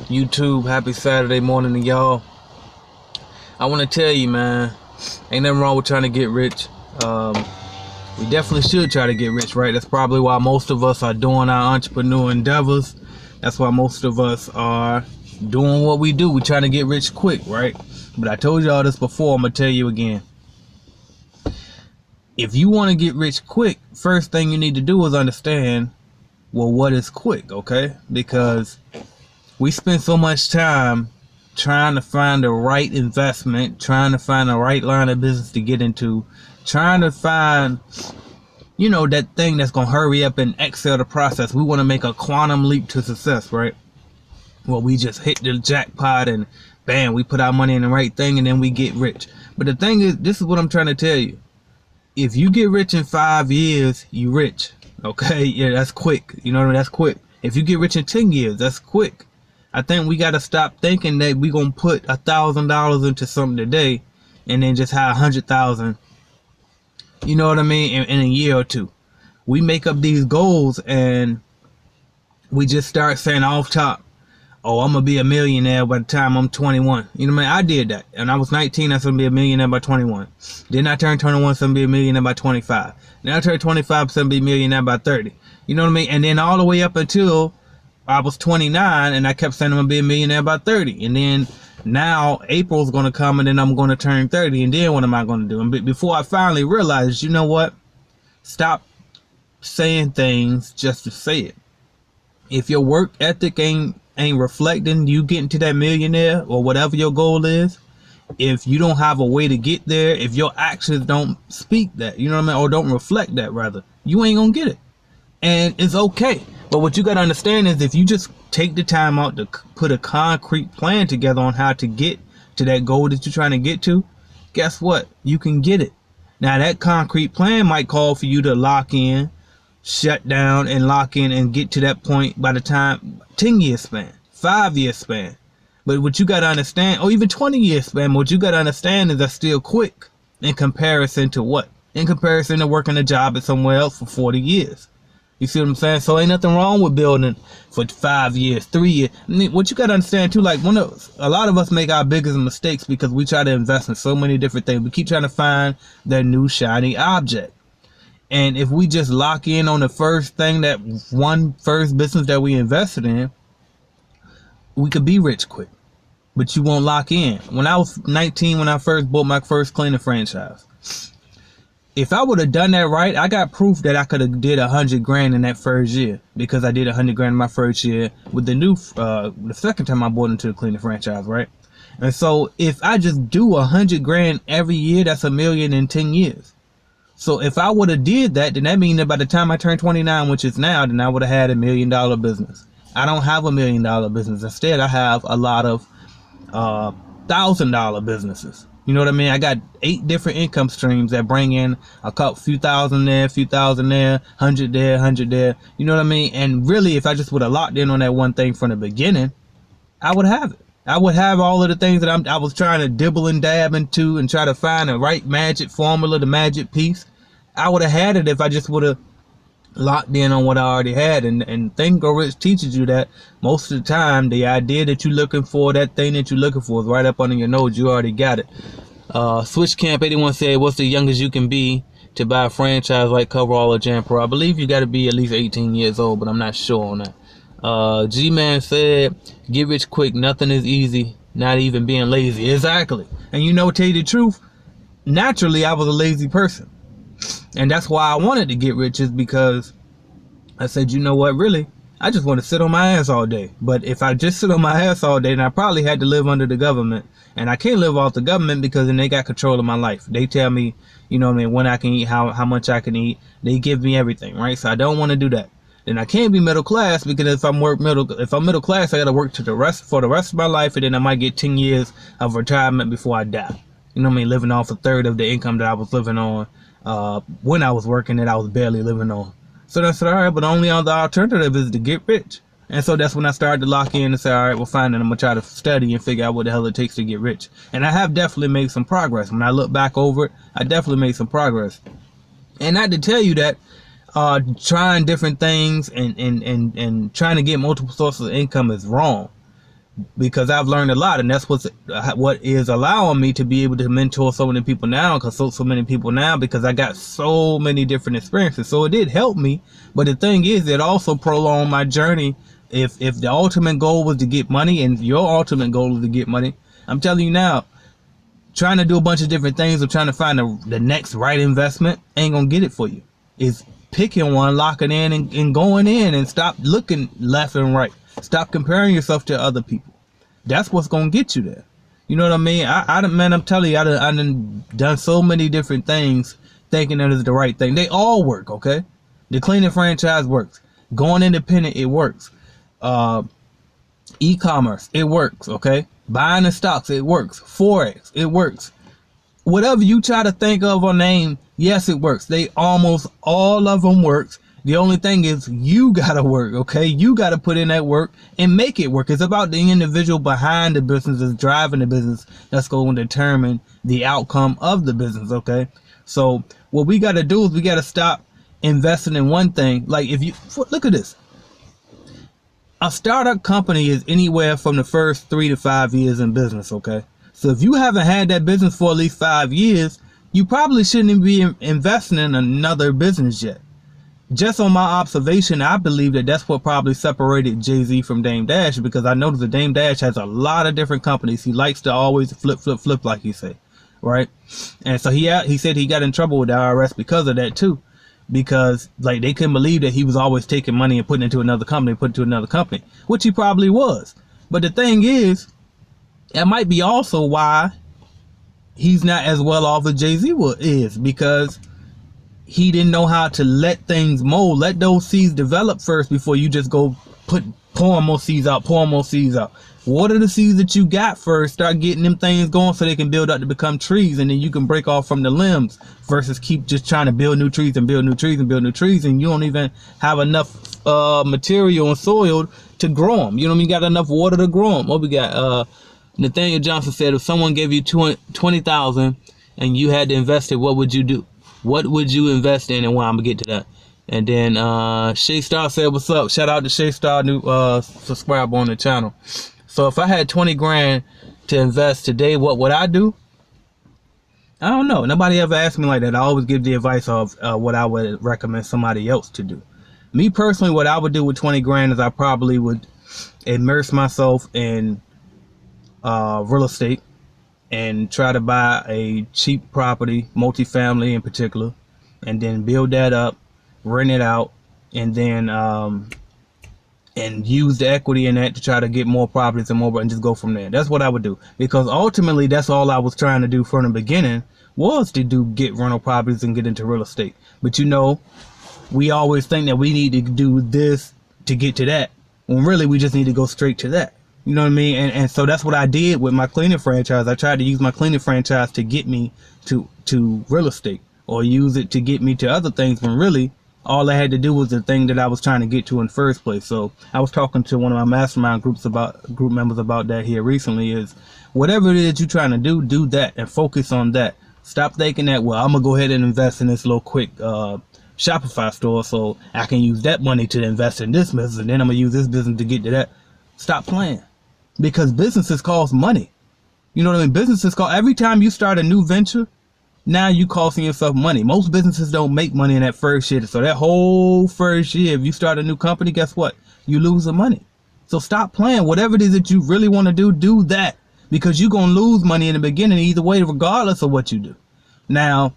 YouTube, happy Saturday morning to y'all. I want to tell you, man, ain't nothing wrong with trying to get rich. We definitely should try to get rich, right? That's probably why most of us are doing our entrepreneur endeavors. That's why most of us are doing what we do. We're trying to get rich quick, right? But I told y'all this before, I'm going to tell you again. If you want to get rich quick, first thing you need to do is understand, well, what is quick, okay? Because we spend so much time trying to find the right investment, trying to find the right line of business to get into, trying to find, that thing that's going to hurry up and excel the process. We want to make a quantum leap to success, right? Well, we just hit the jackpot and bam, we put our money in the right thing and then we get rich. But the thing is, this is what I'm trying to tell you. If you get rich in 5 years, you rich. Okay? Yeah, that's quick. You know what I mean? That's quick. If you get rich in 10 years, that's quick. I think we got to stop thinking that we're going to put $1,000 into something today and then just have 100,000, you know what I mean, in a year or two. We make up these goals and we just start saying off top, oh, I'm going to be a millionaire by the time I'm 21. You know what I mean? I did that. And I was 19, I said I'm going to be a millionaire by 21. Then I turned 21, so I'm going to be a millionaire by 25. Then I turned 25, so I'm going to be a millionaire by 30. You know what I mean? And then all the way up until I was 29, and I kept saying I'm going to be a millionaire by 30. And then now April's going to come, and then I'm going to turn 30. And then what am I going to do? And before I finally realized, you know what? Stop saying things just to say it. If your work ethic ain't reflecting you getting to that millionaire or whatever your goal is, if you don't have a way to get there, if your actions don't speak that, you know what I mean, or don't reflect that rather, you ain't gonna get it. And it's okay. But what you gotta understand is if you just take the time out to put a concrete plan together on how to get to that goal that you're trying to get to, guess what? You can get it. Now that concrete plan might call for you to lock in, shut down and lock in and get to that point by the time 10-year span, 5-year span. But what you got to understand, or even 20-year span, what you got to understand is that's still quick in comparison to what? In comparison to working a job at somewhere else for 40 years. You see what I'm saying? So ain't nothing wrong with building for 5 years, 3 years. I mean, what you got to understand too, like a lot of us make our biggest mistakes because we try to invest in so many different things. We keep trying to find that new shiny object. And if we just lock in on the first thing, that first business that we invested in, we could be rich quick. But you won't lock in. When I was 19, when I first bought my first cleaning franchise, if I would have done that right, I got proof that I could have did 100 grand in that first year, because I did 100 grand in my first year with the second time I bought into the cleaning franchise, right? And so if I just do 100 grand every year, that's $1 million in 10 years. So if I would have did that, then that means that by the time I turned 29, which is now, then I would have had $1 million business. I don't have $1 million business. Instead, I have a lot of $1,000 businesses. You know what I mean? I got 8 different income streams that bring in few thousand there, few thousand there, 100 there, 100 there. You know what I mean? And really, if I just would have locked in on that one thing from the beginning, I would have it. I would have all of the things that I was trying to dibble and dab into and try to find the right magic formula, the magic piece. I would have had it if I just would have locked in on what I already had. And Think Grow Rich teaches you that most of the time, the idea that you're looking for, that thing that you're looking for is right up under your nose. You already got it. Switch Camp 81 said, what's the youngest you can be to buy a franchise like Coverall or Jam Pro? I believe you got to be at least 18 years old, but I'm not sure on that. G-Man said, get rich quick, nothing is easy, not even being lazy. Exactly. And tell you the truth, naturally I was a lazy person. And that's why I wanted to get rich, is because I said, you know what, really, I just want to sit on my ass all day. But if I just sit on my ass all day, then I probably had to live under the government. And I can't live off the government because then they got control of my life. They tell me, when I can eat, how much I can eat. They give me everything, right? So I don't want to do that. Then I can't be middle class, because if I'm middle class, I got to work for the rest of my life, and then I might get 10 years of retirement before I die. You know what I mean? Living off a third of the income that I was living on when I was working, that I was barely living on. So that's all right. But the only other alternative is to get rich. And so that's when I started to lock in and say, all right, well, fine, then I'm gonna try to study and figure out what the hell it takes to get rich. And I have definitely made some progress. When I look back over it, I definitely made some progress. And not to tell you that trying different things and trying to get multiple sources of income is wrong. because I've learned a lot, and that's what is allowing me to be able to mentor so many people now, consult so many people now, because I got so many different experiences. So it did help me, but the thing is, it also prolonged my journey. If the ultimate goal was to get money, and your ultimate goal is to get money, I'm telling you now, trying to do a bunch of different things or trying to find the next right investment ain't gonna get it for you. It's picking one, locking in, and going in, and stop looking left and right. Stop comparing yourself to other people. That's what's gonna get you there. You know what I mean? Man, I'm telling you, I done so many different things thinking that is the right thing. They all work, okay? The cleaning franchise works. Going independent, it works. E-commerce, it works, okay? Buying the stocks, it works. Forex, it works. Whatever you try to think of or name, yes, it works. They almost all of them works. The only thing is you gotta work, okay? You gotta put in that work and make it work. It's about the individual behind the business that's driving the business that's going to determine the outcome of the business, okay? So what we gotta do is we gotta stop investing in one thing. Like if you look at this. A startup company is anywhere from the first 3 to 5 years in business, okay? So if you haven't had that business for at least 5 years, you probably shouldn't be investing in another business yet. Just on my observation, I believe that that's what probably separated Jay-Z from Dame Dash, because I noticed that Dame Dash has a lot of different companies. He likes to always flip, like he say, right? And so he said he got in trouble with the IRS because of that too, because like they couldn't believe that he was always taking money and putting it into another company, which he probably was. But the thing is, that might be also why he's not as well off as Jay-Z is, because he didn't know how to let things mold, let those seeds develop first before you just go pouring more seeds out. Water the seeds that you got first, start getting them things going so they can build up to become trees, and then you can break off from the limbs versus keep just trying to build new trees and build new trees and build new trees, and you don't even have enough material and soil to grow them. You know what I mean? Got enough water to grow them. What we got? Nathaniel Johnson said, if someone gave you $20,000 and you had to invest it, what would you do? What would you invest in, and why? I'm gonna get to that. And then Shay Star said, what's up? Shout out to Shay Star, new subscriber on the channel. So if I had 20 grand to invest today, what would I do? I don't know. Nobody ever asked me like that. I always give the advice of what I would recommend somebody else to do. Me personally, what I would do with 20 grand is I probably would immerse myself in real estate and try to buy a cheap property, multifamily in particular, and then build that up, rent it out, and then and use the equity in that to try to get more properties and just go from there. That's what I would do, because ultimately that's all I was trying to do from the beginning, was to get rental properties and get into real estate. But you know, we always think that we need to do this to get to that, when really we just need to go straight to that. You know what I mean? And so that's what I did with my cleaning franchise. I tried to use my cleaning franchise to get me to real estate, or use it to get me to other things, when really all I had to do was the thing that I was trying to get to in the first place. So I was talking to one of my mastermind group members about that here recently, is whatever it is you're trying to do that and focus on that. Stop thinking that, well, I'm gonna go ahead and invest in this little quick Shopify store so I can use that money to invest in this business, and then I'm gonna use this business to get to that. Stop playing. Because businesses cost money. You know what I mean? Businesses cost, every time you start a new venture, now you costing yourself money. Most businesses don't make money in that first year. So that whole first year, if you start a new company, guess what? You lose the money. So stop playing. Whatever it is that you really want to do that. Because you're going to lose money in the beginning either way, regardless of what you do. Now,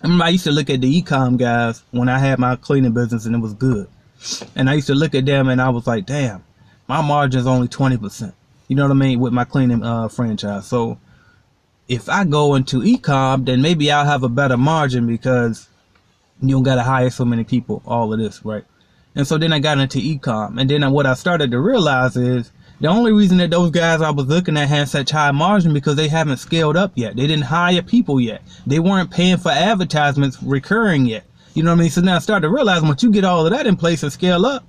I remember I used to look at the e-com guys when I had my cleaning business, and it was good. And I used to look at them and I was like, damn, my margin is only 20%. You know what I mean? With my cleaning franchise. So if I go into e-com, then maybe I'll have a better margin, because you don't got to hire so many people, all of this, right? And so then I got into e-com. And then what I started to realize is the only reason that those guys I was looking at had such high margin, because they haven't scaled up yet. They didn't hire people yet. They weren't paying for advertisements recurring yet. You know what I mean? So now I started to realize, once you get all of that in place and scale up,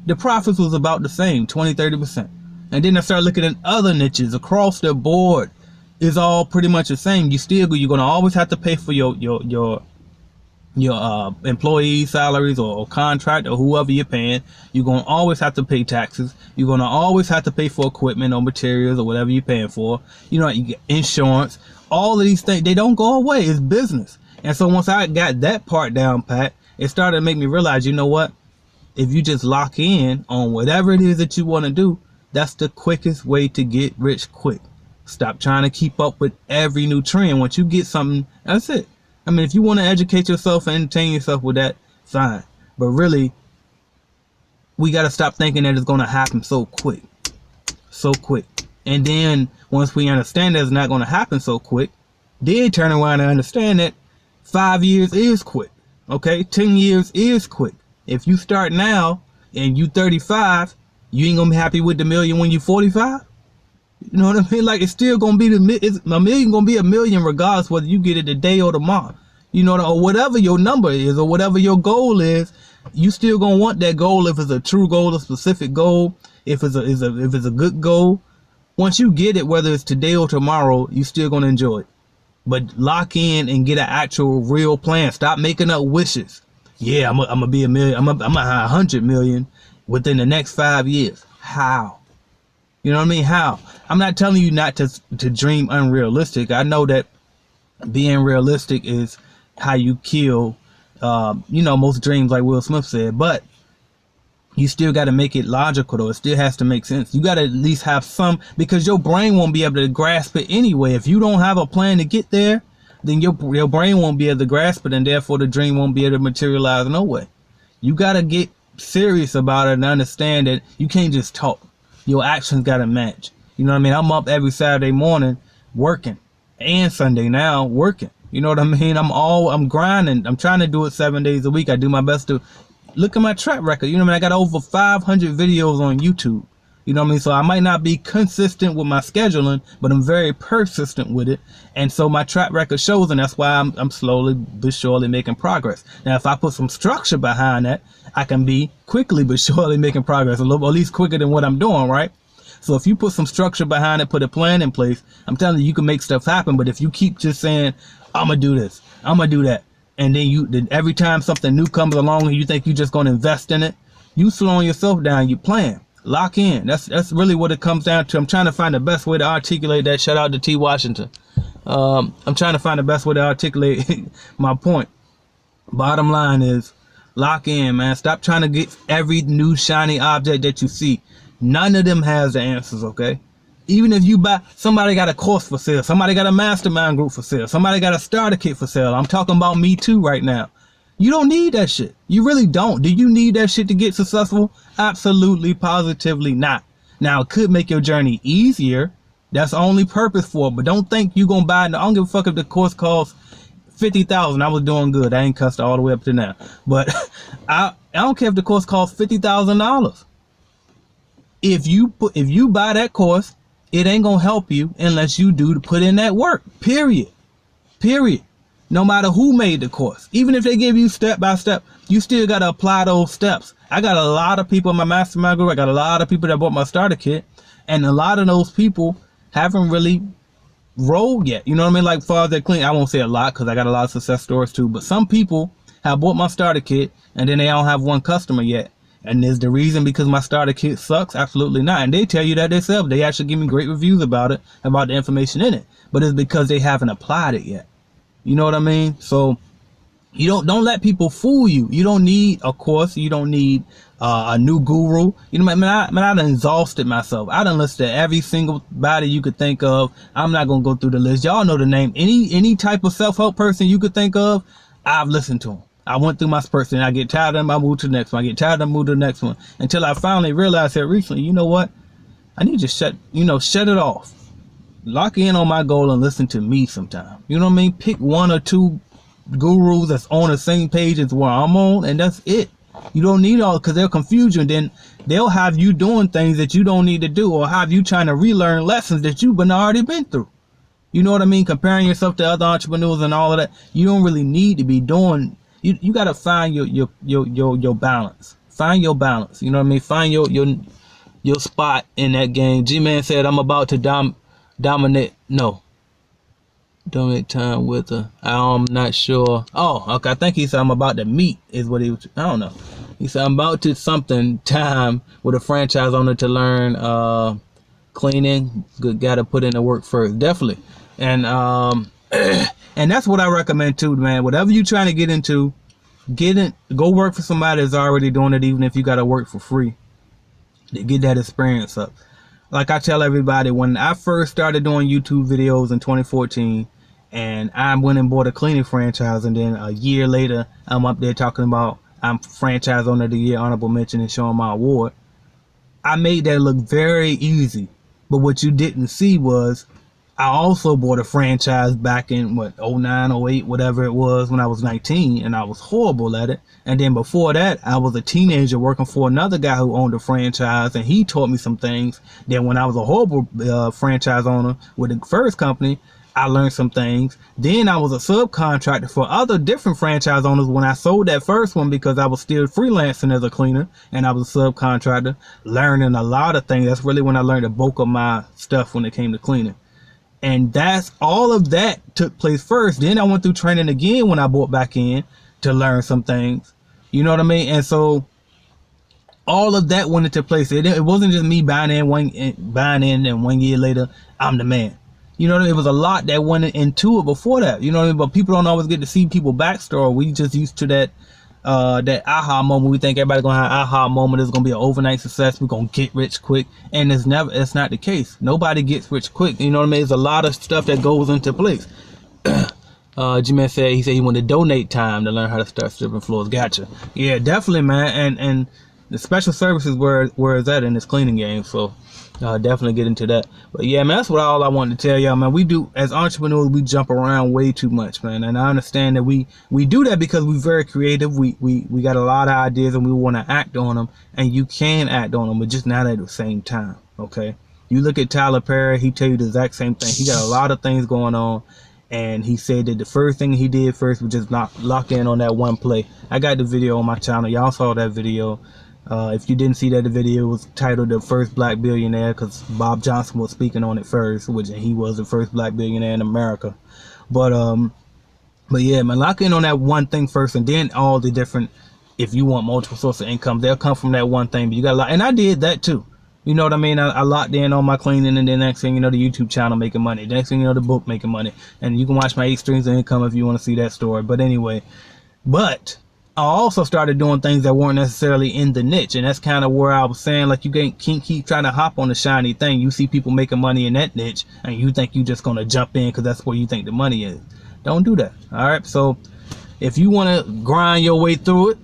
the profits was about the same, 20-30%. And then I started looking at other niches across the board. It's all pretty much the same. You're going to always have to pay for your your employee salaries or contract or whoever you're paying. You're going to always have to pay taxes. You're going to always have to pay for equipment or materials or whatever you're paying for. You know, you get insurance. All of these things, they don't go away. It's business. And so once I got that part down pat, it started to make me realize, you know what? If you just lock in on whatever it is that you want to do, that's the quickest way to get rich quick. Stop trying to keep up with every new trend. Once you get something, that's it. I mean, if you want to educate yourself and entertain yourself with that, fine. But really, we got to stop thinking that it's going to happen so quick. So quick. And then once we understand that it's not going to happen so quick, then turn around and understand that 5 years is quick. Okay? 10 years is quick. If you start now and you 35, you ain't going to be happy with the million when you 45. You know what I mean? Like, it's still gonna be a million gonna be a million regardless whether you get it today or tomorrow. You know, or whatever your number is or whatever your goal is, you still gonna want that goal if it's a true goal, a specific goal, if it's a good goal. Once you get it, whether it's today or tomorrow, you still gonna enjoy it. But lock in and get an actual real plan. Stop making up wishes. Yeah, I'm gonna be a million. I'm gonna have 100 million within the next 5 years. How? You know what I mean? How? I'm not telling you not to dream unrealistic. I know that being realistic is how you kill, you know, most dreams, like Will Smith said. But you still got to make it logical, though. It still has to make sense. You got to at least have some, because your brain won't be able to grasp it anyway. If you don't have a plan to get there, then your brain won't be able to grasp it, and therefore the dream won't be able to materialize no way. You got to get serious about it and understand that you can't just talk. Your actions got to match. You know what I mean? I'm up every Saturday morning working, and Sunday now working. You know what I mean? I'm grinding. I'm trying to do it 7 days a week. I do my best to look at my track record. You know what I mean? I got over 500 videos on YouTube. You know what I mean? So I might not be consistent with my scheduling, but I'm very persistent with it. And so my track record shows, and that's why I'm slowly but surely making progress. Now, if I put some structure behind that, I can be quickly but surely making progress, a little, at least quicker than what I'm doing, right? So if you put some structure behind it, put a plan in place, I'm telling you, you can make stuff happen. But if you keep just saying, I'm going to do this, I'm going to do that, and then every time something new comes along and you think you're just going to invest in it, you slowing yourself down. You plan. Lock in. That's really what it comes down to. I'm trying to find the best way to articulate that. Shout out to T. Washington. I'm trying to find the best way to articulate my point. Bottom line is, lock in, man. Stop trying to get every new shiny object that you see. None of them has the answers, okay? Even if you buy, somebody got a course for sale, somebody got a mastermind group for sale, somebody got a starter kit for sale. I'm talking about me too right now. You don't need that shit. You really don't. Do you need that shit to get successful? Absolutely, positively not. Now, it could make your journey easier. That's the only purpose for it. But don't think you're going to buy it. I don't give a fuck if the course costs $50,000. I was doing good. I ain't cussed all the way up to now. But I don't care if the course costs $50,000. If you buy that course, it ain't going to help you unless you put in that work. Period. No matter who made the course, even if they give you step by step, you still got to apply those steps. I got a lot of people in my mastermind group. I got a lot of people that bought my starter kit, and a lot of those people haven't really rolled yet. You know what I mean? Like, far as they're clean, I won't say a lot because I got a lot of success stories too, but some people have bought my starter kit and then they don't have one customer yet. And is the reason because my starter kit sucks? Absolutely not. And they tell you that themselves. They actually give me great reviews about it, about the information in it, but it's because they haven't applied it yet. You know what I mean? So you don't let people fool you. You don't need a course. You don't need a new guru. You know, I done exhausted myself. I done listed every single body you could think of. I'm not gonna go through the list. Y'all know the name. Any type of self-help person you could think of, I've listened to them. I went through my spurts, and I get tired of them, I move to the next one. I get tired of them, move to the next one. Until I finally realized that recently, you know what? I need to shut it off. Lock in on my goal and listen to me sometime. You know what I mean? Pick one or two gurus that's on the same page as where I'm on, and that's it. You don't need all, because they'll confuse you, and then they'll have you doing things that you don't need to do, or have you trying to relearn lessons that you've already been through. You know what I mean? Comparing yourself to other entrepreneurs and all of that. You don't really need to be doing. You got to find your balance. Find your balance. You know what I mean? Find your spot in that game. G-Man said, I'm about to dominate. No. Donate time with her. I'm not sure. Oh, okay. I think he said I'm about to meet is what he was. I don't know. He said I'm about to something time with a franchise owner to learn cleaning. Good, got to put in the work first, definitely. And and that's what I recommend too, man. Whatever you're trying to get into, get it. Go work for somebody that's already doing it, even if you got to work for free to get that experience up. Like I tell everybody, when I first started doing YouTube videos in 2014, and I went and bought a cleaning franchise, and then a year later, I'm up there talking about I'm franchise owner of the year, honorable mention, and showing my award. I made that look very easy, but what you didn't see was I also bought a franchise back in what, 09, 08, whatever it was, when I was 19, and I was horrible at it. And then before that, I was a teenager working for another guy who owned a franchise, and he taught me some things. Then when I was a horrible franchise owner with the first company, I learned some things. Then I was a subcontractor for other different franchise owners when I sold that first one, because I was still freelancing as a cleaner, and I was a subcontractor, learning a lot of things. That's really when I learned the bulk of my stuff when it came to cleaning. And that's all of that took place first. Then I went through training again when I bought back in to learn some things. You know what I mean? And so all of that went into place. It wasn't just me buying in and 1 year later I'm the man. You know what I mean? It was a lot that went into it before that. You know what I mean? But people don't always get to see people's backstory. We just used to that aha moment. We think everybody's gonna have an aha moment. It's gonna be an overnight success. We're gonna get rich quick, and it's not the case. Nobody gets rich quick. You know what I mean? There's a lot of stuff that goes into place. G-Man said he wanted to donate time to learn how to start stripping floors. Gotcha. Yeah, definitely, man. And the special services where is that in this cleaning game? So definitely get into that. But yeah, man, that's all I wanted to tell y'all, man. We do, as entrepreneurs, we jump around way too much, man. And I understand that we do that because we're very creative. We got a lot of ideas and we want to act on them, and you can act on them, but just not at the same time. Okay, you look at Tyler Perry, he tell you the exact same thing. He got a lot of things going on, and he said that the first thing he did first was just lock in on that one play. I got the video on my channel. Y'all saw that video. If you didn't see that, the video was titled "The First Black Billionaire" because Bob Johnson was speaking on it first, which he was the first black billionaire in America. But yeah, man, lock in on that one thing first, and then all the different. If you want multiple sources of income, they'll come from that one thing. But you got a lot, and I did that too. You know what I mean? I locked in on my cleaning, and then next thing you know, the YouTube channel making money. Next thing you know, the book making money, and you can watch my 8 streams of income if you want to see that story. But anyway, I also started doing things that weren't necessarily in the niche, and that's kind of where I was saying, like, you can't keep trying to hop on the shiny thing. You see people making money in that niche, and you think you just gonna jump in because that's where you think the money is. Don't do that. All right. So if you want to grind your way through it,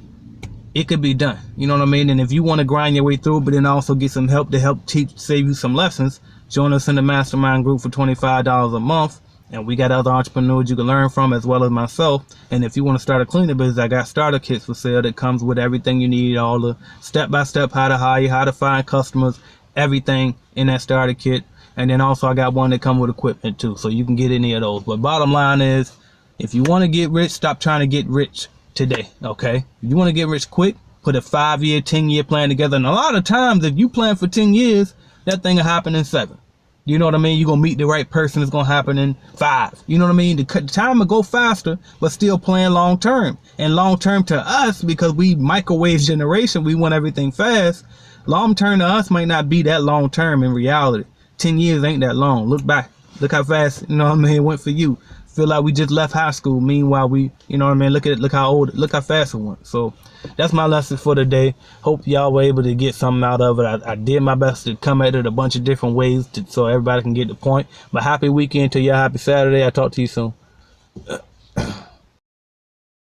it could be done. You know what I mean? And if you want to grind your way through it, but then also get some help to save you some lessons, join us in the mastermind group for $25 a month. And we got other entrepreneurs you can learn from, as well as myself. And if you want to start a cleaning business, I got starter kits for sale that comes with everything you need, all the step-by-step, how to hire, how to find customers, everything in that starter kit. And then also I got one that comes with equipment too, so you can get any of those. But bottom line is, if you want to get rich, stop trying to get rich today, okay? If you want to get rich quick, put a 5-year, 10-year plan together. And a lot of times, if you plan for 10 years, that thing will happen in 7. You know what I mean? You're going to meet the right person. It's going to happen in 5. You know what I mean? The time will go faster, but still plan long term. And long term to us, because we microwave generation, we want everything fast. Long term to us might not be that long term in reality. 10 years ain't that long. Look back. Look how fast, you know what I mean, it went for you. Feel like we just left high school. Meanwhile, we, you know what I mean, look how fast it went. So that's my lesson for today. Hope y'all were able to get something out of it. I did my best to come at it a bunch of different ways so everybody can get the point. But happy weekend to y'all. Happy Saturday. I'll talk to you soon.